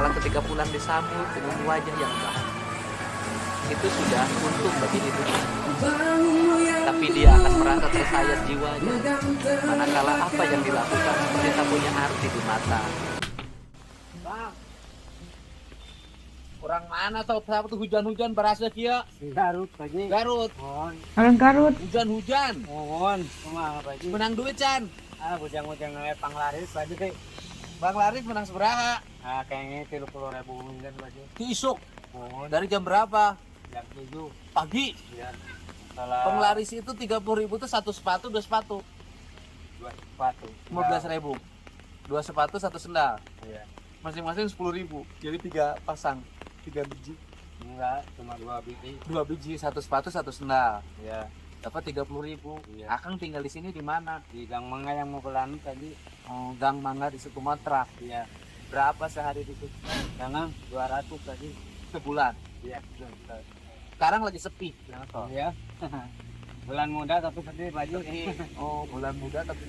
Sementara ketika pulang disambut dengan wajah yang bahagia. Itu sudah untung bagi hidupnya. Tapi dia akan merasa tersayat jiwanya. Manakala apa yang dilakukan seperti tak punya arti di mata. Bang, orang mana tau pesawat tuh hujan-hujan berasa kia? Garut Paji. Garut, Orang Garut. hujan-hujan. Mohon, kumaha Paji. Menang duit Chan. Bujang-bujang panglaris Paji teh. Bang Laris menang seberapa? Kayaknya 30.000 mungkin Paji. Isuk. Mohon, Dari jam berapa? jam 7. Pagi. Ya. Salah Penglaris itu 30.000 tuh satu sepatu, dua sepatu. 2 sepatu. 15.000. Dua sepatu, satu sendal. Iya. Masing-masing 10.000. Jadi 3 pasang. 3 biji. Enggak, cuma 2 biji. 2 biji, satu sepatu, satu sendal. Ya. Dapat 30.000. Iya. Akang tinggal di sini di mana? Di Gang Mangga yang mau pulang tadi. Oh, Gang Mangga di Sumatera. Iya. Berapa sehari di situ? Jangan 200 tadi. Sebulan. Iya. Sekarang lagi sepi. Kenapa? Iya. Bulan muda tapi sedih Paji. Oh, bulan muda tapi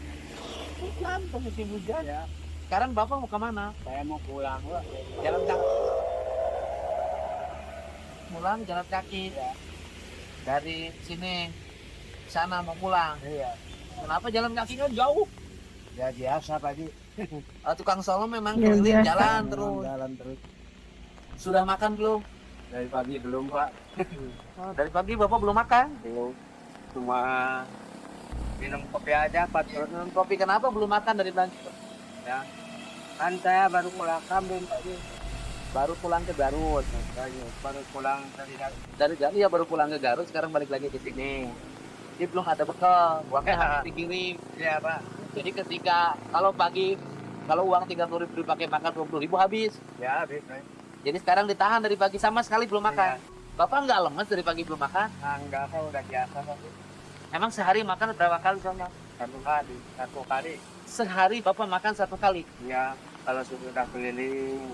hujan, musim hujan. Ya. Sekarang Bapak mau kemana? Saya mau pulang, Pak. Jalan kaki. Pulang jalan kaki. Iya. Dari sini sana mau pulang. Iya. Kenapa jalan kakinya jauh? Ya biasa Paji. Tukang solo memang Ya, keliling biasa. jalan terus. Jalan terus. Sudah makan belum? Dari pagi belum Pak. Dari pagi Bapak belum makan? Belum. Cuma minum kopi aja Pak. Minum kopi, kenapa belum makan dari pagi? Ya. Kan saya baru pulang kampung Paji. Baru pulang ke Garut. Baru pulang dari Dari Garut ya baru pulang ke Garut, sekarang balik lagi ke sini. Jadi belum ada bekal, uangnya harus dikirim. ya Pak. Jadi ketika kalau pagi kalau uang 30.000 dipakai makan 20.000 habis. Ya habis. Jadi sekarang ditahan dari pagi sama sekali belum makan. Bapak nggak lemes dari pagi belum makan? Enggak, saya udah biasa Paji. Emang sehari makan berapa kali sama? 1 kali. 1 kali. Sehari Bapak makan 1 kali. Ya kalau sudah keliling.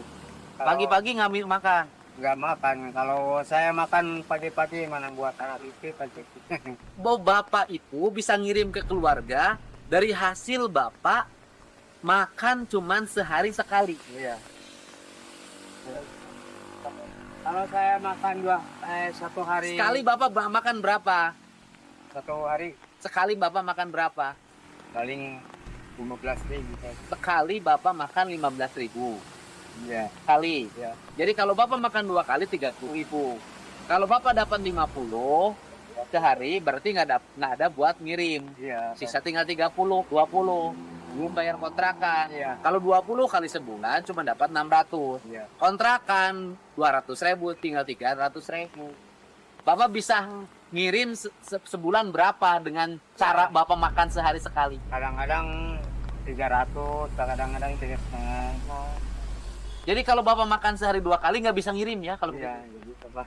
Kalau Pagi-pagi ngambil makan. nggak makan. Kalau saya makan pagi-pagi mana buat anak istri Paji. Bahwa Bapak itu bisa ngirim ke keluarga dari hasil Bapak makan cuman sehari sekali. Iya. Kalau saya makan 1 hari. Sekali Bapak makan berapa? 1 hari Sekali Bapak makan berapa? paling 15.000. Sekali Bapak makan 15.000 Iya. kali. Iya. Jadi kalau Bapak makan 2 kali 30.000. Kalau Bapak dapat 50 sehari berarti nggak ada buat ngirim. Iya. Sisa tinggal 30, 20. Belum bayar kontrakan. Iya. Kalau 20 kali sebulan cuma dapat 600. Iya. Kontrakan 200.000 tinggal 300.000. Bapak bisa ngirim sebulan berapa dengan cara Bapak makan sehari sekali? Kadang-kadang 300, kadang-kadang 3,5. Jadi kalau Bapak makan sehari 2 kali nggak bisa ngirim ya kalau Iya, begitu? gitu Pak.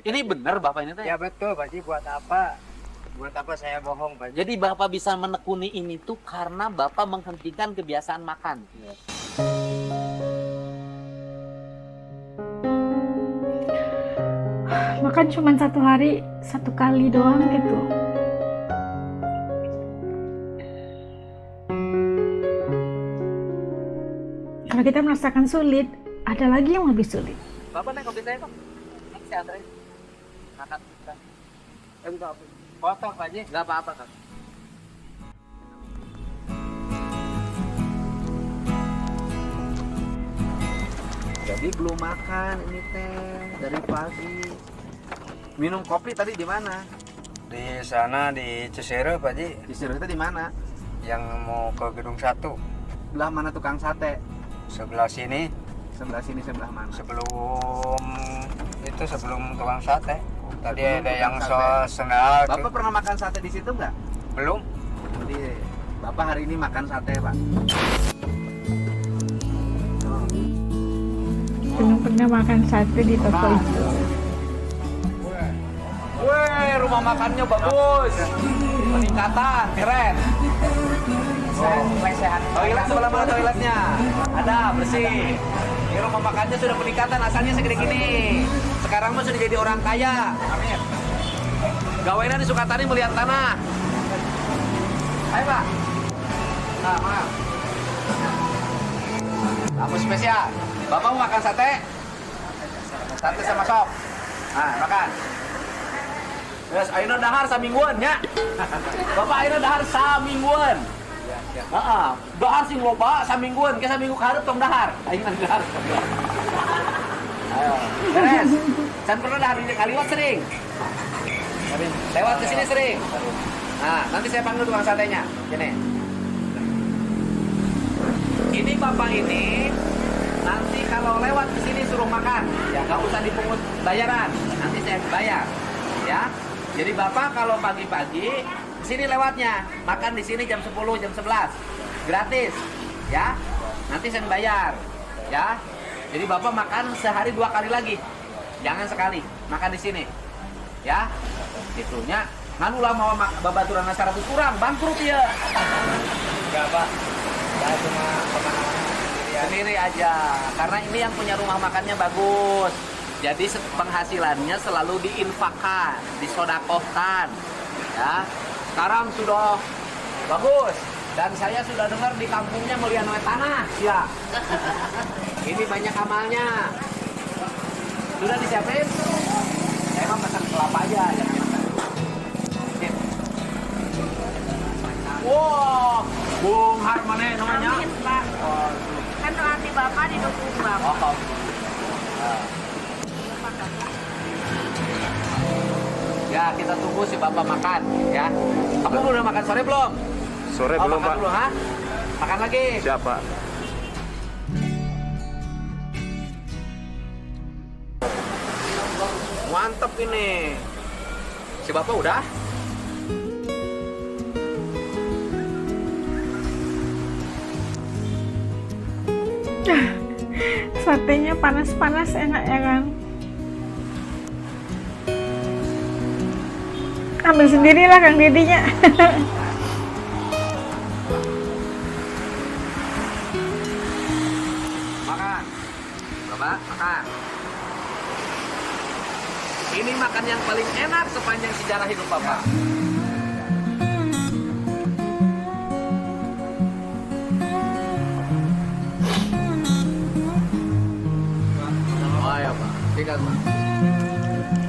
Ini benar Bapak ini teh? Ya betul Pak Ji, buat apa? Buat apa saya bohong Pak Ji? Jadi Bapak bisa menekuni ini tuh karena Bapak menghentikan kebiasaan makan. Iya. Makan cuma 1 hari 1 kali doang gitu. Kalau kita merasakan sulit, ada lagi yang lebih sulit. Bapak naik kopi saya Pak? Naik saya anterin. Makan kita. Enggak apa. Potong Pak Ji. Enggak apa-apa Kak. Jadi belum makan ini teh dari pagi. Minum kopi tadi di mana? Di sana di Cisere Pak Ji, Di Sirih itu di mana? yang mau ke Gedung 1. Sebelah mana tukang sate? Sebelah sini, Sebelah sini sebelah mana? sebelum tukang sate. Tadi Sebelum ada tukang yang sate. sendal tuh. Bapak pernah makan sate di situ nggak? Belum. Jadi Bapak hari ini makan sate Pak. Belum pernah makan sate di toko itu. Wih, rumah makannya bagus. Peningkatan, keren. Toilet sebelah mana toiletnya? Ada, bersih. Ini rumah makannya sudah peningkatan, asalnya segede gini. Sekarang mah sudah jadi orang kaya. Amin. Gawean di Sukatani melihat tanah. Ayo Pak. Nah, maaf. Tamu spesial. Bapak mau makan sate? Sate sama sop. Nah, makan. Terus ayeuna dahar samingguan nya. Bapak ayeuna dahar samingguan. Heeh, dahar sing loba samingguan, ke saminggu ka hareup tong dahar. Ayeuna dahar. Ayo, beres. Can pernah dahar di Kaliwat sering. Lewat ke sini sering. Nah, nanti saya panggil tukang satenya. Sini. Ini bapak ini nanti kalau lewat ke sini suruh makan, ya nggak usah dipungut bayaran. Nanti saya bayar, ya. Jadi bapak kalau pagi-pagi sini lewatnya, makan di sini jam 10, jam 11, gratis, ya. Nanti saya bayar, ya. Jadi bapak makan sehari 2 kali lagi, jangan sekali makan di sini, ya. Itunya nganu lah mau babaturan 100 kurang bangkrut ya. Enggak, Pak. Saya cuma Sendiri aja, karena ini yang punya rumah makannya bagus. Jadi penghasilannya selalu diinfakkan, disodakohkan, ya. Sekarang sudah bagus, dan saya sudah dengar di kampungnya melihat tanah, ya. Ini banyak amalnya. Sudah disiapin? Saya emang pesan kelapa aja, jangan makan. Wow, Bung Harmane namanya. Amin, Pak. Oh, Kan hati Bapak didukung Bapak. oh. Ya, kita tunggu si Bapak makan, ya. Kamu udah makan sore belum? Sore Oh, belum, makan Pak. dulu, ha? Makan lagi. Siap, Pak. Mantep ini. Si Bapak udah? Satenya panas-panas enak ya kan. Ambil sendirilah Kang Dedinya. Makan. Bapak, makan. Ini makan yang paling enak sepanjang sejarah hidup Bapak. Oh ya Pak, tinggal Pak.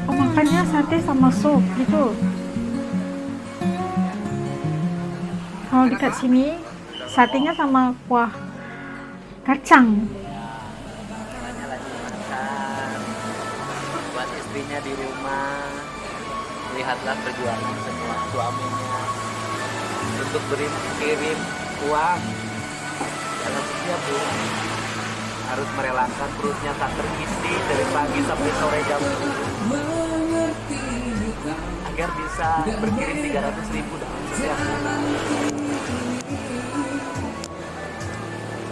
Oh, makannya sate sama sup gitu. Kalau dekat sini satenya sama kuah kacang. Makanya lagi makan buat istrinya di rumah. Lihatlah perjuangan semua suaminya untuk kirim uang dalam setiap bulan, harus merelakan perutnya tak terisi dari pagi sampai sore jam 10 agar bisa berkirim 300.000 dalam setiap bulan.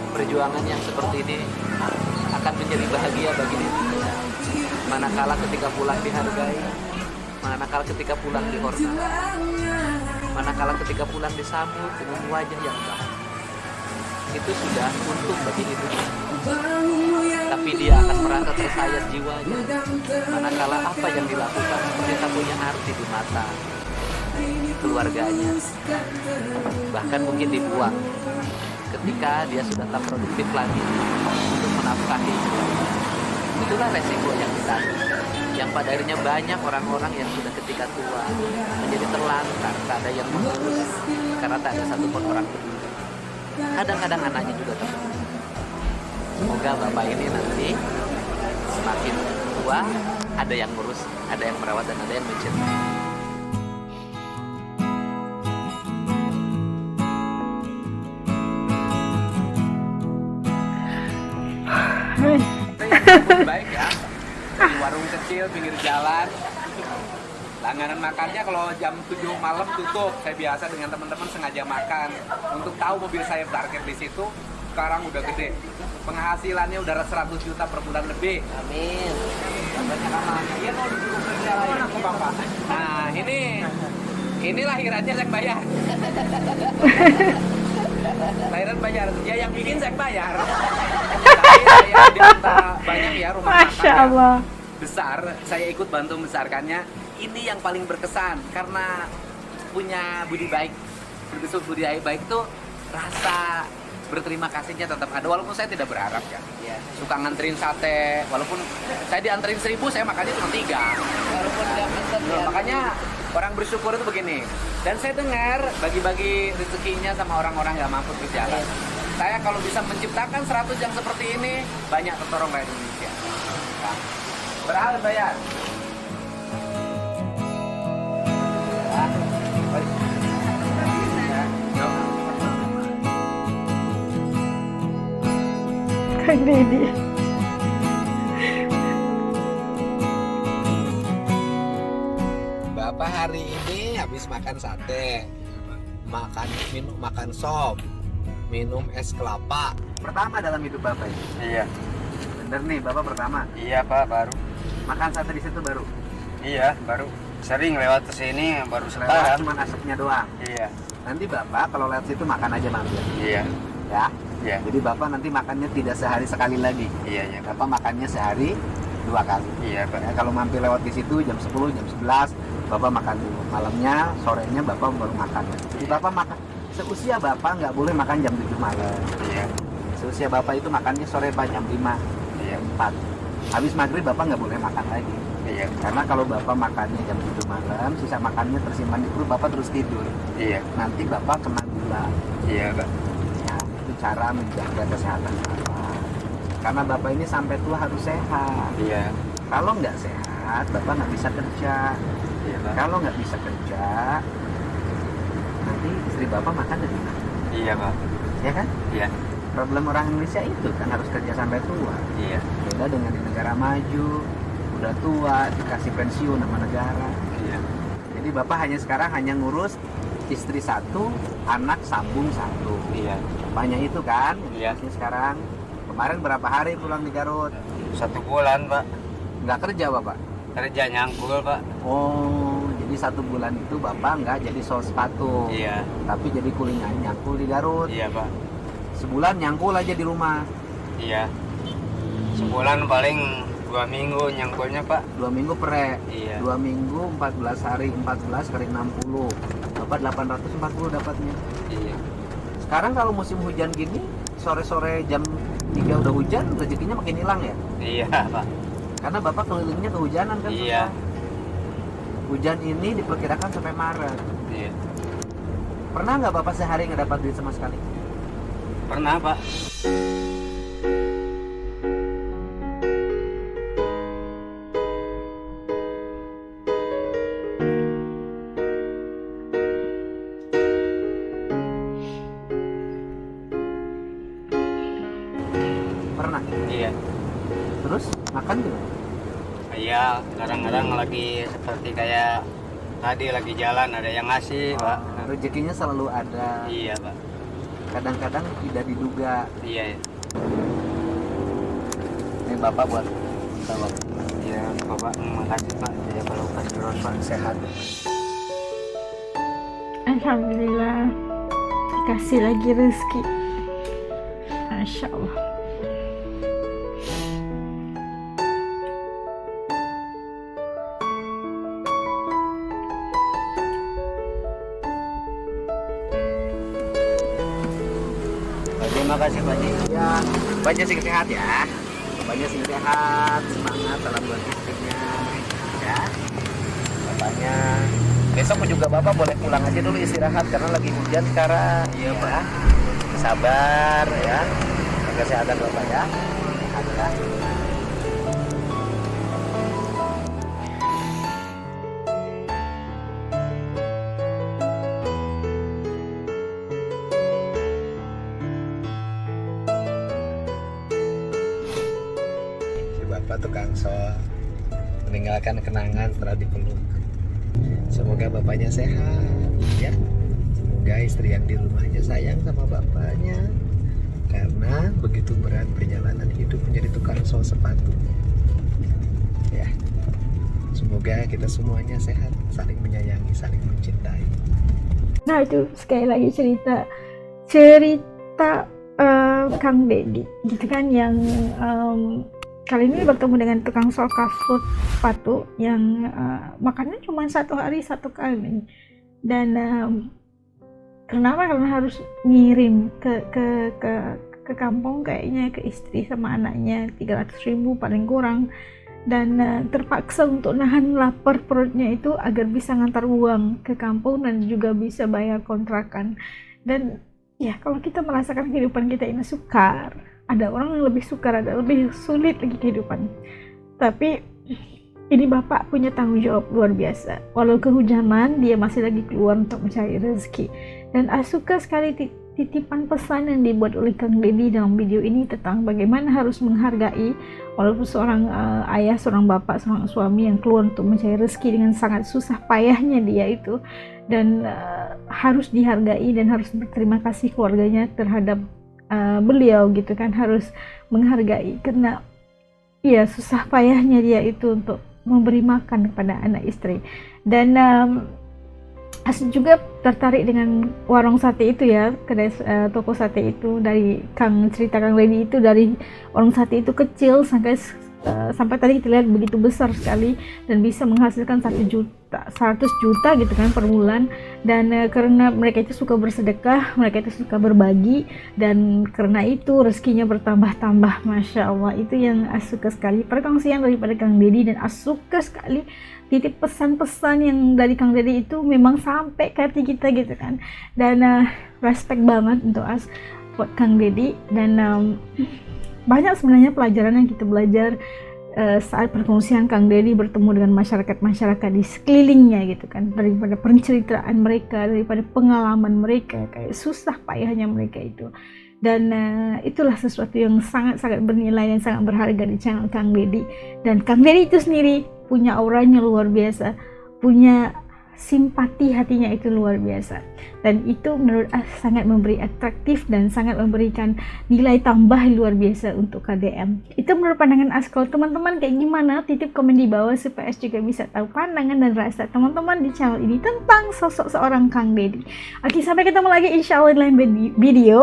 Perjuangan yang seperti ini akan menjadi bahagia bagi dirinya, manakala ketika pulang dihargai, manakala ketika pulang dihormati, manakala ketika pulang disambut dengan wajah yang bahagia. Itu sudah untung bagi hidupnya. Tapi dia akan merasa tersayat jiwanya, manakala apa yang dilakukan ternyata punya arti di mata keluarganya, bahkan mungkin dibuang ketika dia sudah tak produktif lagi untuk menafkahi istrinya. Itulah resiko yang ditanggung, yang pada akhirnya banyak orang-orang yang sudah ketika tua menjadi terlantar, tak ada yang mengurus karena tak ada satupun orang peduli. Kadang-kadang anaknya juga tak peduli. Semoga bapak ini nanti semakin tua, ada yang ngurus, ada yang merawat, dan ada yang mencintai. Baik ya, di warung kecil pinggir jalan. Langganan makannya kalau jam 7 malam tutup. Saya biasa dengan teman-teman sengaja makan untuk tahu mobil saya parkir di situ. Sekarang udah gede, penghasilannya udah 100 juta per bulan lebih. Amin. Banyak amalnya. Iya mau disuruh kerja lain aku bapak. Nah ini lahirannya saya bayar. Lahiran bayar, dia yang bikin saya bayar. Tapi saya di antara banyak ya rumah makan Masya yang Allah. besar, saya ikut bantu membesarkannya. Ini yang paling berkesan karena punya budi baik. Berbesar budi baik tuh rasa berterima kasihnya tetap ada, walaupun saya tidak berharap ya. Suka nganterin sate, walaupun saya dianterin 1000, saya makannya cuma 3. Walaupun dia makanya orang bersyukur itu begini. Dan saya dengar bagi-bagi rezekinya sama orang-orang nggak mampu di jalan. Saya kalau bisa menciptakan 100 yang seperti ini, banyak tertolong rakyat Indonesia. Nah, berapa bayar? Kang Deddy. Bapak hari ini habis makan sate, makan sop, minum es kelapa. Pertama dalam hidup Bapak ini. Iya. Bener nih, Bapak pertama. Iya Pak, baru. Makan sate di situ baru. Iya, baru. Sering lewat ke sini baru Lewat sekarang. cuma asapnya doang. Iya. Nanti Bapak kalau lewat situ makan aja mampir. Iya. Ya. Iya. Jadi Bapak nanti makannya tidak sehari sekali lagi. Iya, iya, Pak. Bapak makannya sehari 2 kali. Iya, Pak. Ya, kalau mampir lewat di situ jam 10, jam 11, Bapak makan dulu. Malamnya, sorenya Bapak baru makan. Jadi Bapak makan seusia Bapak nggak boleh makan jam 7 malam. Iya. Seusia Bapak itu makannya sore Pak, jam 5, Iya. jam 4. Habis maghrib Bapak nggak boleh makan lagi. Iya. Karena kalau Bapak makannya jam 7 malam, sisa makannya tersimpan di perut, Bapak terus tidur. Iya. Nanti Bapak kena gula. Iya, Pak. Ya, itu cara menjaga kesehatan Bapak. Karena Bapak ini sampai tua harus sehat. Iya. Kalau nggak sehat, Bapak nggak bisa kerja. Iya, Pak. Kalau nggak bisa kerja, nanti istri Bapak makan dari mana? Iya, Pak. Ya kan? Iya. Problem orang Indonesia itu kan harus kerja sampai tua. Iya. Beda dengan di negara maju, udah tua, dikasih pensiun sama negara. Iya. Jadi Bapak sekarang hanya ngurus istri 1, anak sambung 1. Iya. Bapaknya itu kan, Iya. yang sekarang. Kemarin berapa hari pulang di Garut? 1 bulan, Pak. Nggak kerja Bapak? Kerja nyangkul, Pak. Oh, jadi 1 bulan itu Bapak nggak jadi sol sepatu. Iya. Tapi jadi kulinya nyangkul di Garut. Iya, Pak. Sebulan nyangkul aja di rumah. Iya. Sebulan paling 2 minggu nyangkulnya, Pak. 2 minggu pere. Iya. 2 minggu 14 hari, 14 kali 60. Bapak 840 dapatnya. Iya. Sekarang kalau musim hujan gini, sore-sore jam 3 udah hujan, rezekinya makin hilang ya. Iya, Pak. Karena Bapak kelilingnya kehujanan kan. Iya. susah. Hujan ini diperkirakan sampai Maret. Iya. Pernah nggak Bapak sehari nggak dapat duit sama sekali? Pernah, Pak. Pernah. Iya. Terus makan gimana? Iya, kadang-kadang lagi seperti kayak tadi lagi jalan ada yang ngasih, Pak. Rezekinya selalu ada. Iya, Pak. Kadang-kadang tidak diduga. Iya. Ini Bapak buat Bapak. Iya, Bapak, makasih, Pak. Saya kalau kasih Pak sehat. Alhamdulillah dikasih lagi rezeki. Masya Allah. Terima kasih, Pak Ji. Ya, Bapaknya sing sehat ya. Bapaknya sing sehat, semangat dalam buat istrinya. Ya. Bapaknya besok juga Bapak boleh pulang aja dulu istirahat karena lagi hujan sekarang. Iya, Pak. Sabar ya. Jaga kesehatan Bapak ya. Sehat ya. Si Bapak tukang sol meninggalkan kenangan setelah dipeluk. Semoga bapaknya sehat ya. Semoga istri yang di rumahnya sayang sama bapaknya. Karena begitu berat perjalanan hidup menjadi tukang sol sepatu. Ya. Semoga kita semuanya sehat, saling menyayangi, saling mencintai. Nah itu sekali lagi cerita Kang Deddy gitu kan, yang kali ini bertemu dengan tukang sol kasut sepatu yang makannya cuma 1 hari 1 kali, dan Kenapa? Karena harus ngirim ke kampung kayaknya, ke istri sama anaknya 300.000 paling kurang, dan terpaksa untuk nahan lapar perutnya itu agar bisa ngantar uang ke kampung dan juga bisa bayar kontrakan. Dan ya, kalau kita merasakan kehidupan kita ini sukar, ada orang yang lebih sukar, ada lebih sulit lagi kehidupan, tapi ini bapak punya tanggung jawab luar biasa. Walau kehujanan, dia masih lagi keluar untuk mencari rezeki. Dan suka sekali titipan pesan yang dibuat oleh Kang Deddy dalam video ini tentang bagaimana harus menghargai, walaupun seorang ayah, seorang bapak, seorang suami yang keluar untuk mencari rezeki dengan sangat susah payahnya dia itu, dan harus dihargai dan harus berterima kasih keluarganya terhadap beliau gitu kan, harus menghargai karena ya susah payahnya dia itu untuk memberi makan kepada anak istri. Dan Asik juga tertarik dengan warung sate itu ya, kedai toko sate itu, dari cerita Kang Deddy itu, dari warung sate itu kecil sampai tadi kita lihat begitu besar sekali dan bisa menghasilkan 100 juta gitu kan per bulan. Dan karena mereka itu suka bersedekah, mereka itu suka berbagi, dan karena itu rezekinya bertambah-tambah. Masya Allah, itu yang suka sekali perkongsian daripada Kang Deddy, dan suka sekali titip pesan-pesan yang dari Kang Deddy itu memang sampai ke hati kita gitu kan. Dan respect banget untuk buat Kang Deddy. Dan banyak sebenarnya pelajaran yang kita belajar saat perkongsian Kang Deddy bertemu dengan masyarakat di sekelilingnya gitu kan, daripada penceritaan mereka, daripada pengalaman mereka, kayak susah payahnya mereka itu. Dan itulah sesuatu yang sangat-sangat bernilai dan sangat berharga di channel Kang Deddy. Dan Kang Deddy itu sendiri punya auranya luar biasa, punya simpati hatinya itu luar biasa, dan itu menurut sangat memberi atraktif dan sangat memberikan nilai tambah luar biasa untuk KDM. Itu menurut pandangan Kalau teman-teman kayak gimana? Titip komen di bawah supaya juga bisa tahu pandangan dan rasa teman-teman di channel ini tentang sosok seorang Kang Deddy. Oke, sampai ketemu lagi insya Allah di lain video.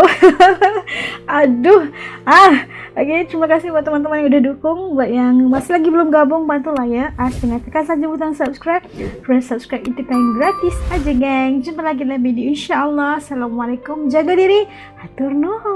Oke, terima kasih buat teman-teman yang udah dukung. Buat yang masih lagi belum gabung, bantulah ya, dengan tekan saja butang subscribe. Press subscribe itu kain gratis aja, geng. Jumpa lagi dalam video insya Allah. Assalamualaikum, jaga diri, hatur nuhun.